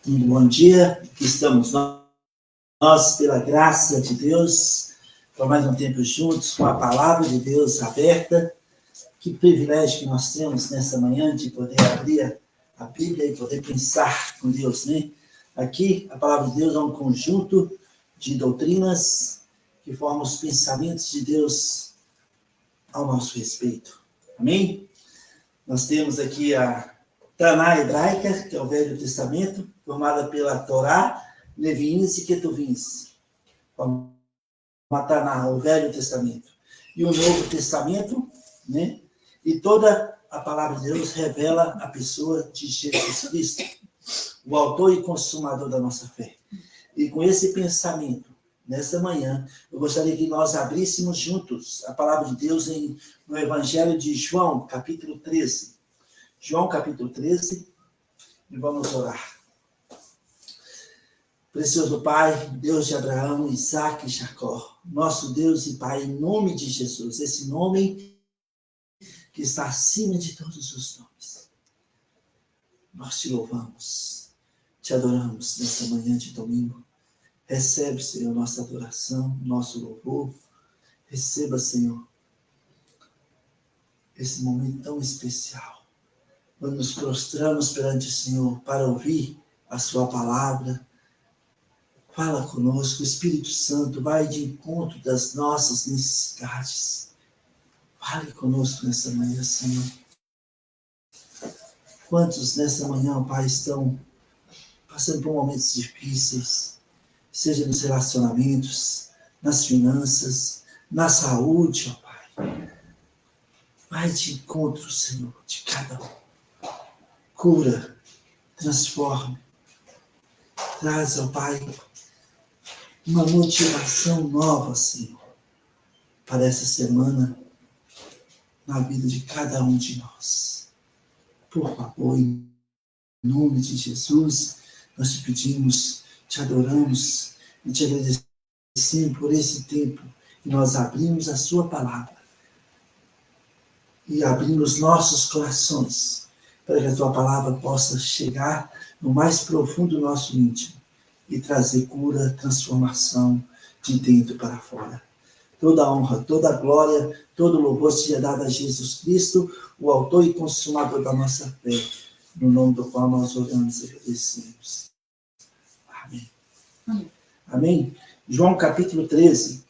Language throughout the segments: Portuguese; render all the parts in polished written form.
Muito bom dia, aqui estamos nós, pela graça de Deus, por mais um tempo juntos, com a palavra de Deus aberta. Que privilégio que nós temos nessa manhã de poder abrir a Bíblia e poder pensar com Deus, né? Aqui, a palavra de Deus é um conjunto de doutrinas que formam os pensamentos de Deus ao nosso respeito. Amém? Nós temos aqui a Taná hebraica, que é o Velho Testamento, formada pela Torá, Levins e Ketuvins. A Taná, o Velho Testamento. E o Novo Testamento, né? E toda a palavra de Deus revela a pessoa de Jesus Cristo, o autor e consumador da nossa fé. E com esse pensamento, nesta manhã, eu gostaria que nós abríssemos juntos a palavra de Deus no Evangelho de João, capítulo 13. João, capítulo 13, e vamos orar. Precioso Pai, Deus de Abraão, Isaac e Jacó, nosso Deus e Pai, em nome de Jesus, esse nome que está acima de todos os nomes. Nós te louvamos, te adoramos nessa manhã de domingo. Recebe, Senhor, nossa adoração, nosso louvor. Receba, Senhor, esse momento tão especial. Quando nos prostramos perante o Senhor para ouvir a sua palavra, fala conosco, o Espírito Santo vai de encontro das nossas necessidades. Fale conosco nessa manhã, Senhor. Quantos nessa manhã, Pai, estão passando por momentos difíceis, seja nos relacionamentos, nas finanças, na saúde, ó Pai. Vai de encontro, Senhor, de cada um. Cura, transforme. Traz, ó Pai, uma motivação nova, Senhor, para essa semana, na vida de cada um de nós. Por favor, em nome de Jesus, nós te pedimos, te adoramos e te agradecemos por esse tempo que nós abrimos a sua palavra e abrimos nossos corações para que a tua palavra possa chegar no mais profundo do nosso íntimo e trazer cura, transformação de dentro para fora. Toda a honra, toda a glória, todo o louvor seja dado a Jesus Cristo, o autor e consumador da nossa fé, no nome do qual nós oramos e agradecemos. Amém. Amém. Amém. João capítulo 13,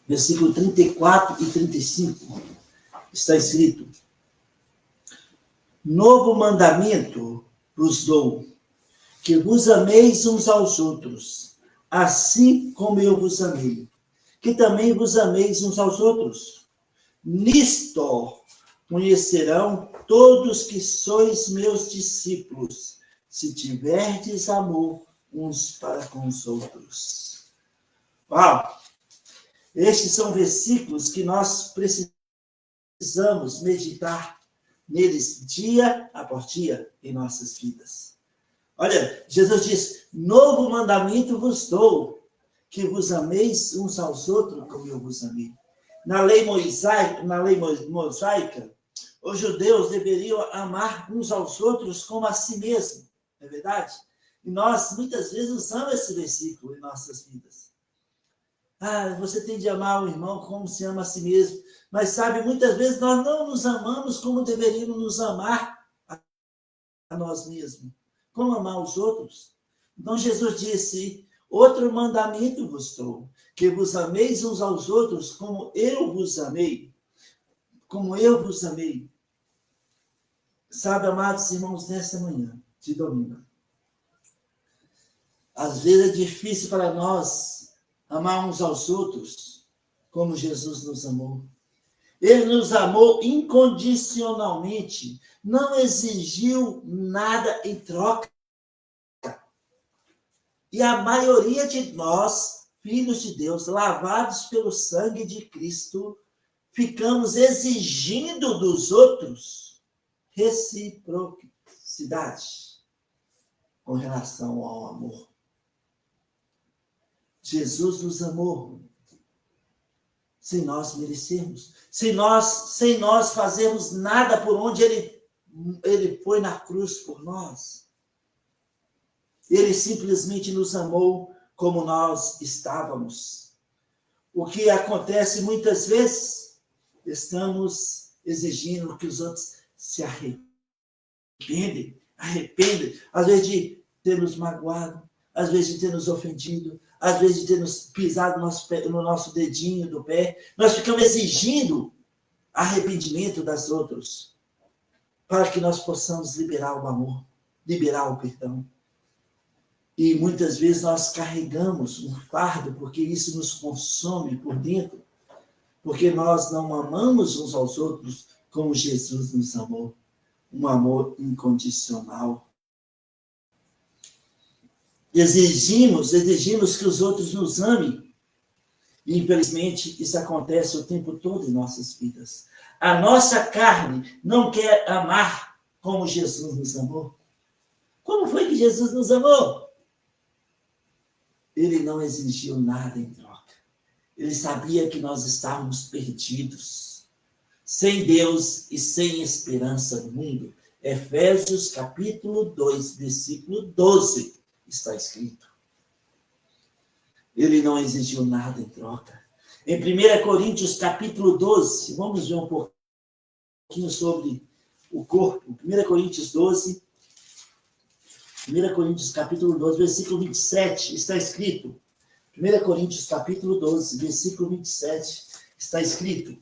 versículo 34 e 35, está escrito: Novo mandamento vos dou, que vos ameis uns aos outros, assim como eu vos amei, que também vos ameis uns aos outros. Nisto conhecerão todos que sois meus discípulos, se tiverdes amor uns para com os outros. Uau! Estes são versículos que nós precisamos meditar neles dia após dia em nossas vidas. Olha, Jesus diz: novo mandamento vos dou, que vos ameis uns aos outros como eu vos amei. Na lei mosaica, os judeus deveriam amar uns aos outros como a si mesmos, não é verdade? E nós, muitas vezes, usamos esse versículo em nossas vidas. Você tem de amar o irmão como se ama a si mesmo. Mas, sabe, muitas vezes nós não nos amamos como deveríamos nos amar a nós mesmos. Como amar os outros? Então, Jesus disse: outro mandamento vos dou, que vos ameis uns aos outros como eu vos amei. Como eu vos amei. Sabe, amados irmãos, nessa manhã de domingo, às vezes é difícil para nós amar uns aos outros como Jesus nos amou. Ele nos amou incondicionalmente, não exigiu nada em troca. E a maioria de nós, filhos de Deus, lavados pelo sangue de Cristo, ficamos exigindo dos outros reciprocidade com relação ao amor. Jesus nos amou sem nós merecermos, sem nós fazermos nada por onde ele foi na cruz por nós. Ele simplesmente nos amou como nós estávamos. O que acontece muitas vezes, estamos exigindo que os outros se arrependem, às vezes de ter nos magoado, às vezes de ter nos ofendido, às vezes de ter nos pisado no nosso dedinho do pé. Nós ficamos exigindo arrependimento das outras, para que nós possamos liberar o amor, liberar o perdão. E muitas vezes nós carregamos um fardo, porque isso nos consome por dentro, porque nós não amamos uns aos outros como Jesus nos amou, um amor incondicional. Exigimos que os outros nos amem. E, infelizmente, isso acontece o tempo todo em nossas vidas. A nossa carne não quer amar como Jesus nos amou. Como foi que Jesus nos amou? Ele não exigiu nada em troca. Ele sabia que nós estávamos perdidos, sem Deus e sem esperança no mundo. Efésios capítulo 2, versículo 12, está escrito. Ele não exigiu nada em troca. Em 1 Coríntios capítulo 12, vamos ver um pouquinho sobre o corpo. 1 Coríntios 12, 1 Coríntios capítulo 12, versículo 27, está escrito. 1 Coríntios capítulo 12, versículo 27, está escrito.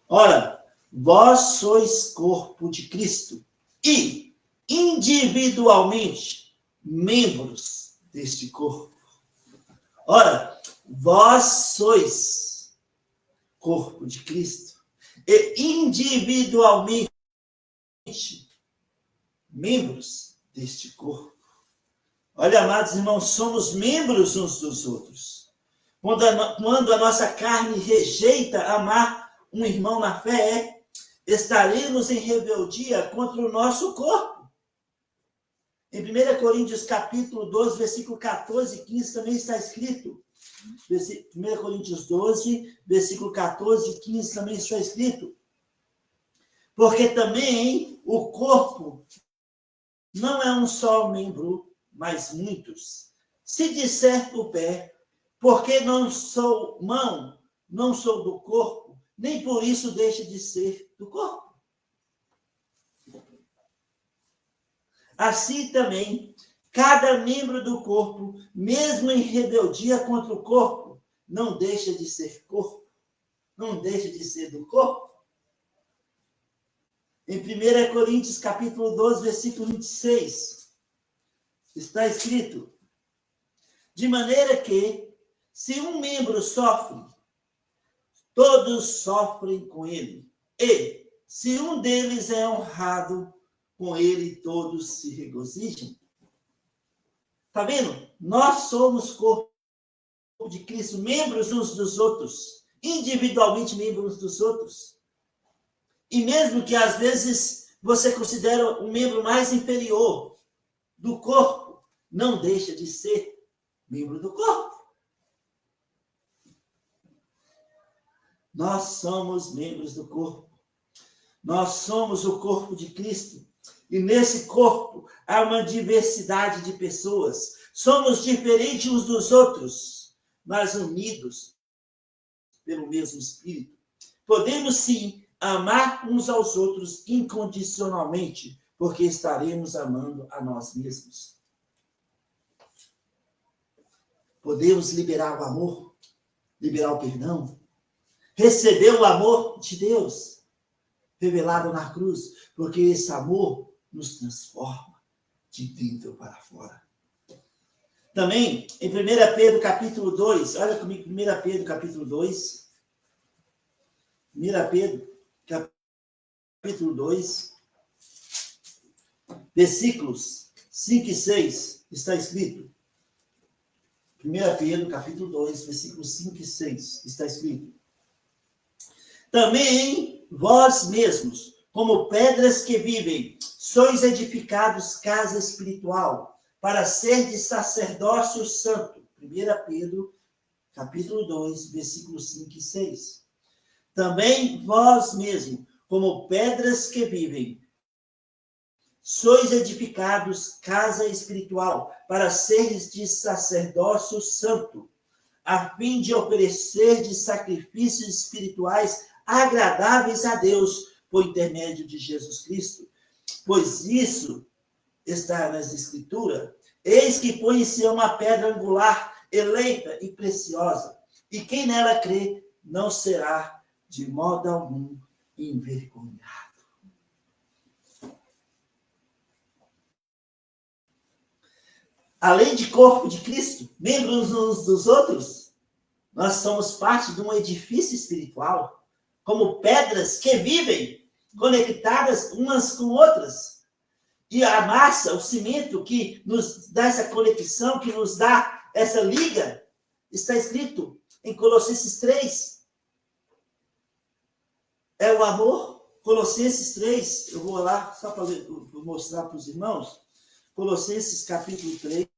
Ora, vós sois corpo de Cristo e individualmente membros deste corpo. Ora, vós sois corpo de Cristo e individualmente membros deste corpo. Olha, amados irmãos, somos membros uns dos outros. Quando a nossa carne rejeita amar um irmão na fé, estaremos em rebeldia contra o nosso corpo. Em 1 Coríntios capítulo 12, versículo 14 e 15 também está escrito. 1 Coríntios 12, versículo 14 e 15 também está escrito. Porque também o corpo não é um só membro, mas muitos. Se disser o pé, porque não sou mão, não sou do corpo, nem por isso deixe de ser do corpo. Assim também, cada membro do corpo, mesmo em rebeldia contra o corpo, não deixa de ser corpo, não deixa de ser do corpo. Em 1 Coríntios capítulo 12, versículo 26, está escrito: de maneira que, se um membro sofre, todos sofrem com ele. E, se um deles é honrado, com ele todos se regozijam. Está vendo? Nós somos corpo de Cristo, membros uns dos outros, individualmente membros dos outros. E mesmo que às vezes você considere um membro mais inferior do corpo, não deixa de ser membro do corpo. Nós somos membros do corpo. Nós somos o corpo de Cristo. E nesse corpo há uma diversidade de pessoas. Somos diferentes uns dos outros, mas unidos pelo mesmo Espírito. Podemos sim amar uns aos outros incondicionalmente, porque estaremos amando a nós mesmos. Podemos liberar o amor, liberar o perdão, receber o amor de Deus, revelado na cruz, porque esse amor nos transforma de dentro para fora. Também, em 1 Pedro capítulo 2, olha comigo, 1 Pedro capítulo 2, 1 Pedro capítulo 2, versículos 5 e 6, está escrito. 1 Pedro capítulo 2, versículos 5 e 6, está escrito. Também vós mesmos, como pedras que vivem, sois edificados casa espiritual, para ser de sacerdócio santo. 1 Pedro, capítulo 2, versículos 5 e 6. Também vós mesmos, como pedras que vivem, sois edificados casa espiritual, para seres de sacerdócio santo, a fim de oferecer de sacrifícios espirituais agradáveis a Deus, por intermédio de Jesus Cristo. Pois isso está nas Escrituras. Eis que põe-se uma pedra angular, eleita e preciosa, e quem nela crê não será de modo algum envergonhado. Além de corpo de Cristo, membros uns dos outros, nós somos parte de um edifício espiritual, como pedras que vivem conectadas umas com outras. E a massa, o cimento que nos dá essa conexão, que nos dá essa liga, está escrito em Colossenses 3. É o amor. Colossenses 3, eu vou lá só para mostrar para os irmãos. Colossenses capítulo 3.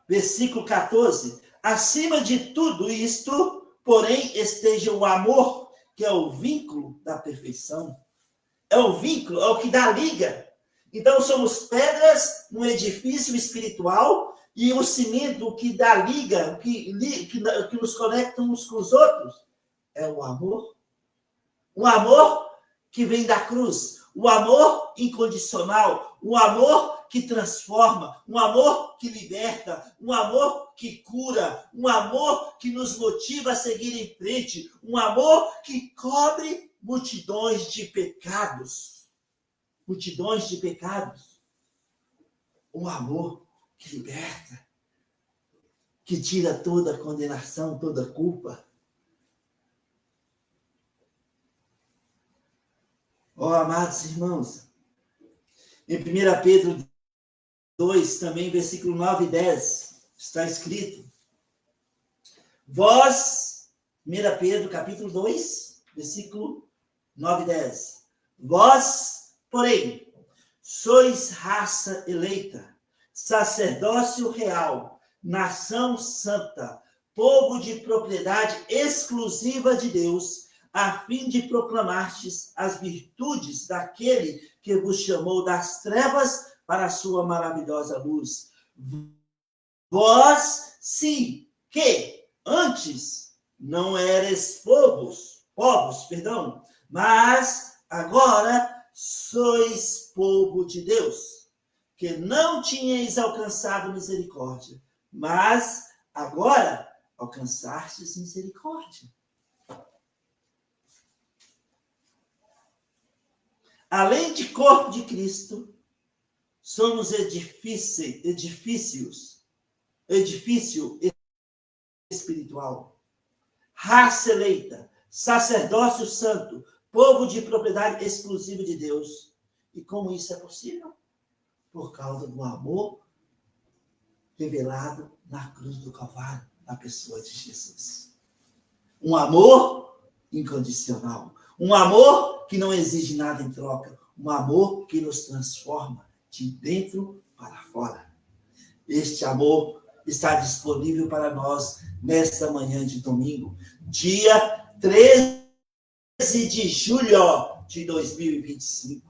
Versículo 14. Acima de tudo isto, porém, esteja o amor, que é o vínculo da perfeição. É o vínculo, é o que dá liga. Então, somos pedras no edifício espiritual e o cimento que dá liga, que nos conecta uns com os outros, é o amor. O amor que vem da cruz. O amor incondicional. O amor que transforma. Um amor que liberta. Um amor que cura. Um amor que nos motiva a seguir em frente. Um amor que cobre multidões de pecados. Multidões de pecados. Um amor que liberta. Que tira toda a condenação, toda a culpa. Ó, amados irmãos, em 1 Pedro 2, também, versículo 9 e 10, está escrito: vós, 1 Pedro, capítulo 2, versículo 9 e 10, vós, porém, sois raça eleita, sacerdócio real, nação santa, povo de propriedade exclusiva de Deus, a fim de proclamartes as virtudes daquele que vos chamou das trevas para a sua maravilhosa luz. Vós, sim, que antes não eres povos, mas agora sois povo de Deus, que não tinhais alcançado misericórdia, mas agora alcançastes misericórdia. Além de corpo de Cristo, somos edifício espiritual, raça eleita, sacerdócio santo, povo de propriedade exclusiva de Deus. E como isso é possível? Por causa do amor revelado na cruz do Calvário, na pessoa de Jesus. Um amor incondicional. Um amor que não exige nada em troca. Um amor que nos transforma de dentro para fora. Este amor está disponível para nós nesta manhã de domingo, dia 13 de julho de 2025.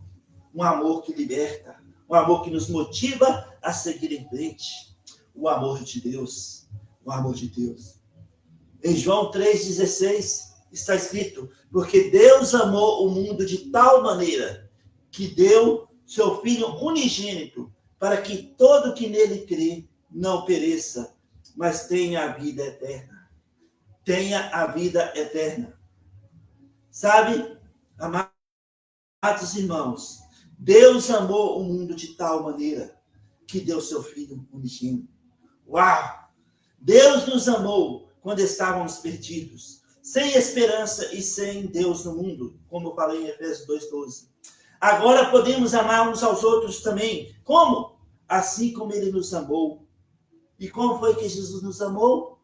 Um amor que liberta. Um amor que nos motiva a seguir em frente. O amor de Deus. O amor de Deus. Em João 3,16 está escrito: porque Deus amou o mundo de tal maneira que deu seu Filho unigênito, para que todo que nele crê não pereça, mas tenha a vida eterna. Tenha a vida eterna. Sabe, amados irmãos, Deus amou o mundo de tal maneira que deu seu Filho unigênito. Uau! Deus nos amou quando estávamos perdidos, sem esperança e sem Deus no mundo, como eu falei em Efésios 2,12. Agora podemos amar uns aos outros também. Como? Assim como ele nos amou. E como foi que Jesus nos amou?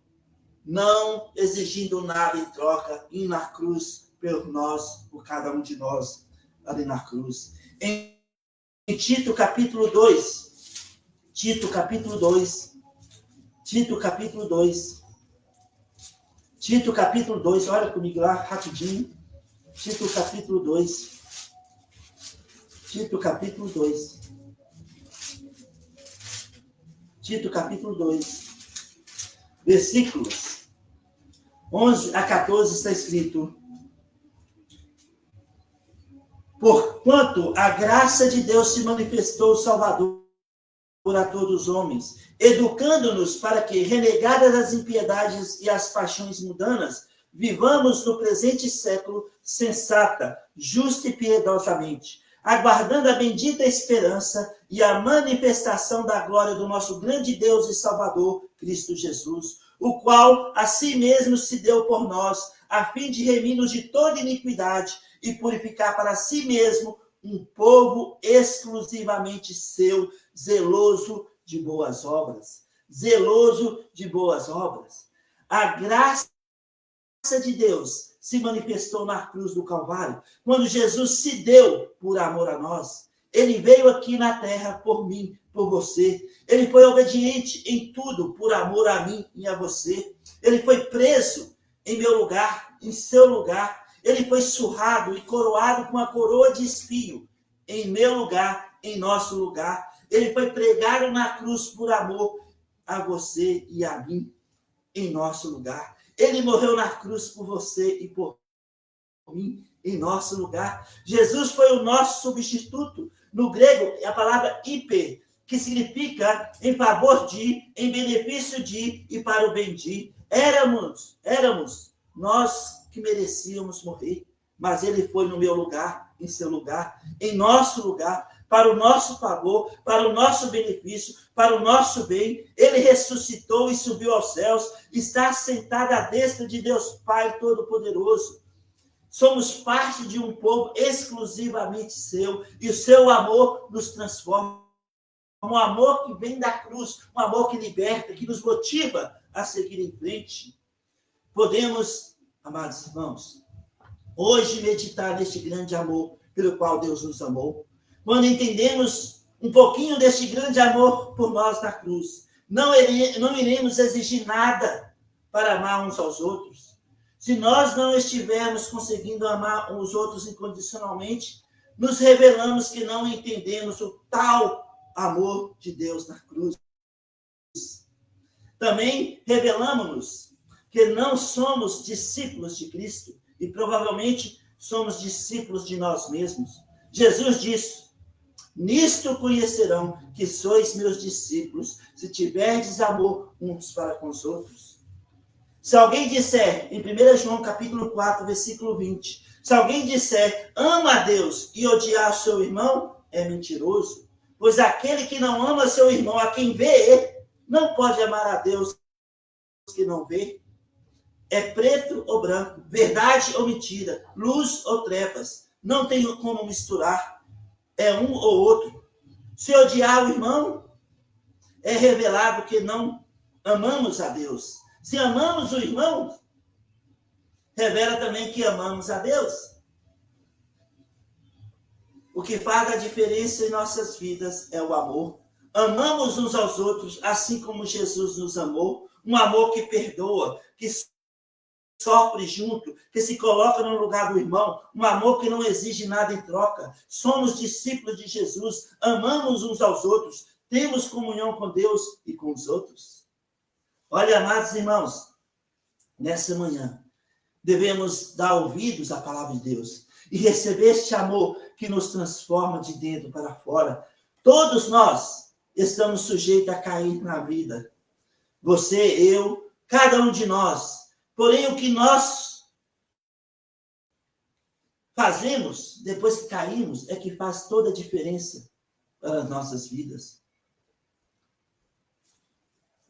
Não exigindo nada em troca, indo na cruz por nós, por cada um de nós, ali na cruz. Em Tito capítulo 2, Tito capítulo 2, olha comigo lá rapidinho. Tito capítulo 2. Tito capítulo 2. Tito capítulo 2. Versículos 11 a 14 está escrito: porquanto a graça de Deus se manifestou Salvador a todos os homens, educando-nos para que, renegadas as impiedades e as paixões mundanas, vivamos no presente século sensata, justa e piedosamente, aguardando a bendita esperança e a manifestação da glória do nosso grande Deus e Salvador, Cristo Jesus, o qual a si mesmo se deu por nós, a fim de remir-nos de toda iniquidade e purificar para si mesmo um povo exclusivamente seu, zeloso de boas obras. Zeloso de boas obras. A graça de Deus se manifestou na cruz do Calvário, quando Jesus se deu por amor a nós. Ele veio aqui na terra por mim, por você. Ele foi obediente em tudo por amor a mim e a você. Ele foi preso em meu lugar, em seu lugar. Ele foi surrado e coroado com a coroa de espinho em meu lugar, em nosso lugar. Ele foi pregado na cruz por amor a você e a mim, em nosso lugar. Ele morreu na cruz por você e por mim, em nosso lugar. Jesus foi o nosso substituto. No grego, é a palavra hiper, que significa em favor de, em benefício de e para o bem de. Éramos nós que merecíamos morrer, mas ele foi no meu lugar, em seu lugar, em nosso lugar, para o nosso favor, para o nosso benefício, para o nosso bem. Ele ressuscitou e subiu aos céus, está sentado à destra de Deus Pai Todo-Poderoso. Somos parte de um povo exclusivamente seu, e o seu amor nos transforma. Um amor que vem da cruz, um amor que liberta, que nos motiva a seguir em frente. Podemos, amados irmãos, hoje meditar neste grande amor pelo qual Deus nos amou. Quando entendemos um pouquinho deste grande amor por nós na cruz, não iremos exigir nada para amar uns aos outros. Se nós não estivermos conseguindo amar uns outros incondicionalmente, nos revelamos que não entendemos o tal amor de Deus na cruz. Também revelamos-nos que não somos discípulos de Cristo e provavelmente somos discípulos de nós mesmos. Jesus disse: nisto conhecerão que sois meus discípulos, se tiverdes amor uns para com os outros. Se alguém disser, em 1 João capítulo 4, versículo 20, se alguém disser, ama a Deus e odiar seu irmão, é mentiroso. Pois aquele que não ama seu irmão, a quem vê, não pode amar a Deus que não vê. É preto ou branco, verdade ou mentira, luz ou trevas. Não tem como misturar. É um ou outro. Se odiar o irmão, é revelado que não amamos a Deus. Se amamos o irmão, revela também que amamos a Deus. O que faz a diferença em nossas vidas é o amor. Amamos uns aos outros, assim como Jesus nos amou. Um amor que perdoa, que sofre junto, que se coloca no lugar do irmão. Um amor que não exige nada em troca. Somos discípulos de Jesus, amamos uns aos outros, temos comunhão com Deus e com os outros. Olha, amados irmãos, nessa manhã, devemos dar ouvidos à palavra de Deus e receber este amor que nos transforma de dentro para fora. Todos nós estamos sujeitos a cair na vida. Você, eu, cada um de nós. Porém, o que nós fazemos depois que caímos é que faz toda a diferença para as nossas vidas.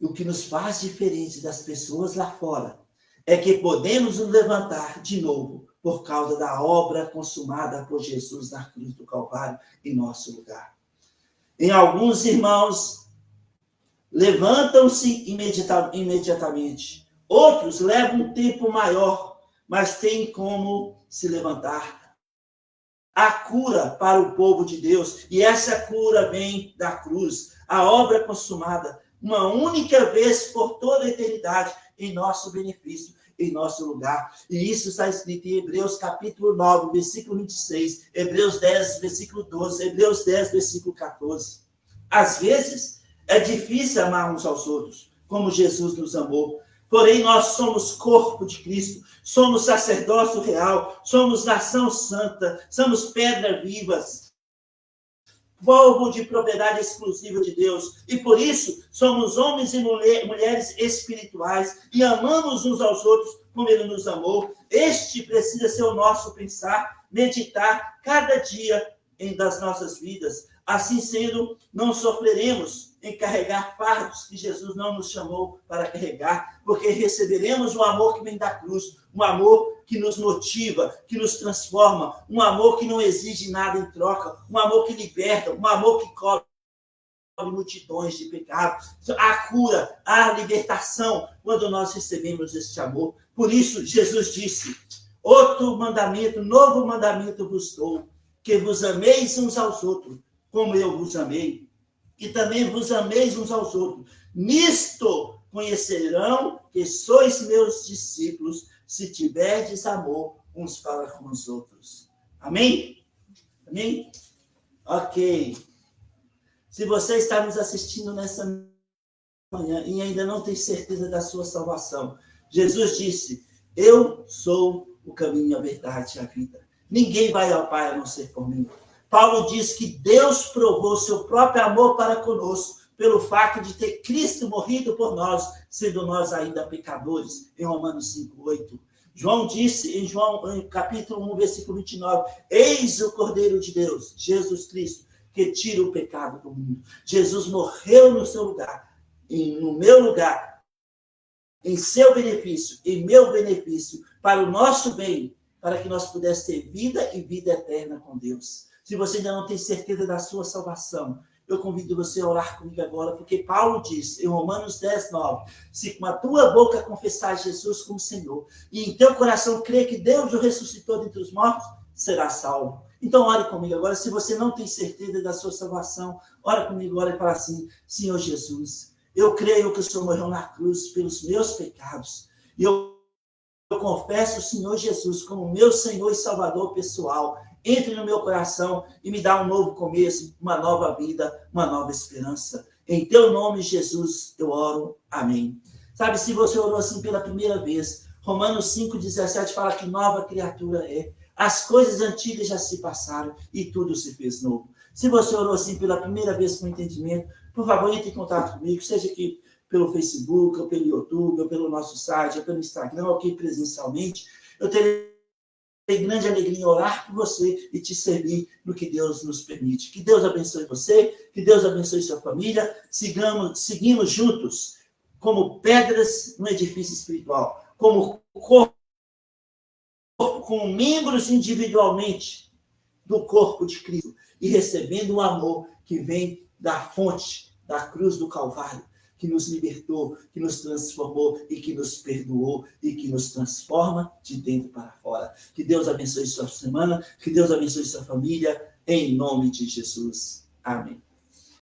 O que nos faz diferente das pessoas lá fora é que podemos nos levantar de novo por causa da obra consumada por Jesus na cruz do Calvário em nosso lugar. Em alguns irmãos, levantam-se imediatamente. Outros levam um tempo maior, mas têm como se levantar. A cura para o povo de Deus, e essa cura vem da cruz, a obra consumada, uma única vez por toda a eternidade, em nosso benefício. em nosso lugar. E isso está escrito em Hebreus capítulo 9, versículo 26, Hebreus 10, versículo 12, Hebreus 10, versículo 14. Às vezes, é difícil amar uns aos outros, como Jesus nos amou. Porém, nós somos corpo de Cristo, somos sacerdócio real, somos nação santa, somos pedras vivas, povo de propriedade exclusiva de Deus. E por isso, somos homens e mulheres espirituais e amamos uns aos outros como Ele nos amou. Este precisa ser o nosso pensar, meditar cada dia das nossas vidas. Assim sendo, não sofreremos em carregar fardos que Jesus não nos chamou para carregar, porque receberemos um amor que vem da cruz, um amor que nos motiva, que nos transforma, um amor que não exige nada em troca, um amor que liberta, um amor que cobre multidões de pecados. A cura, a libertação, quando nós recebemos este amor. Por isso, Jesus disse, outro mandamento, novo mandamento vos dou, que vos ameis uns aos outros, como eu vos amei, e também vos ameis uns aos outros. Nisto conhecerão que sois meus discípulos, se tiverdes amor uns para com os outros. Amém? Amém? Ok. Se você está nos assistindo nessa manhã e ainda não tem certeza da sua salvação, Jesus disse, eu sou o caminho, a verdade e a vida. Ninguém vai ao Pai a não ser por mim. Paulo diz que Deus provou seu próprio amor para conosco, pelo fato de ter Cristo morrido por nós, sendo nós ainda pecadores, em Romanos 5:8. João disse, em capítulo 1, versículo 29, eis o Cordeiro de Deus, Jesus Cristo, que tira o pecado do mundo. Jesus morreu no seu lugar, no meu lugar, em seu benefício, em meu benefício, para o nosso bem, para que nós pudéssemos ter vida e vida eterna com Deus. Se você ainda não tem certeza da sua salvação, eu convido você a orar comigo agora, porque Paulo diz, em Romanos 10:9, se com a tua boca confessar Jesus como Senhor, e em teu coração crer que Deus o ressuscitou dentre os mortos, será salvo. Então, ore comigo agora. Se você não tem certeza da sua salvação, ore comigo agora e fala assim, Senhor Jesus, eu creio que o Senhor morreu na cruz pelos meus pecados, e eu confesso o Senhor Jesus como meu Senhor e Salvador pessoal. Entre no meu coração e me dá um novo começo, uma nova vida, uma nova esperança. Em teu nome, Jesus, eu oro. Amém. Sabe, se você orou assim pela primeira vez, Romanos 5:17 fala que nova criatura é. As coisas antigas já se passaram e tudo se fez novo. Se você orou assim pela primeira vez com entendimento, por favor, entre em contato comigo, seja aqui pelo Facebook, ou pelo YouTube, ou pelo nosso site, ou pelo Instagram, ou aqui presencialmente. Eu terei grande alegria em orar por você e te servir no que Deus nos permite. Que Deus abençoe você, que Deus abençoe sua família. Seguimos juntos como pedras no edifício espiritual, como corpo, como membros individualmente do corpo de Cristo e recebendo o amor que vem da fonte, da cruz do Calvário, que nos libertou, que nos transformou e que nos perdoou e que nos transforma de dentro para fora. Que Deus abençoe sua semana, que Deus abençoe sua família, em nome de Jesus. Amém.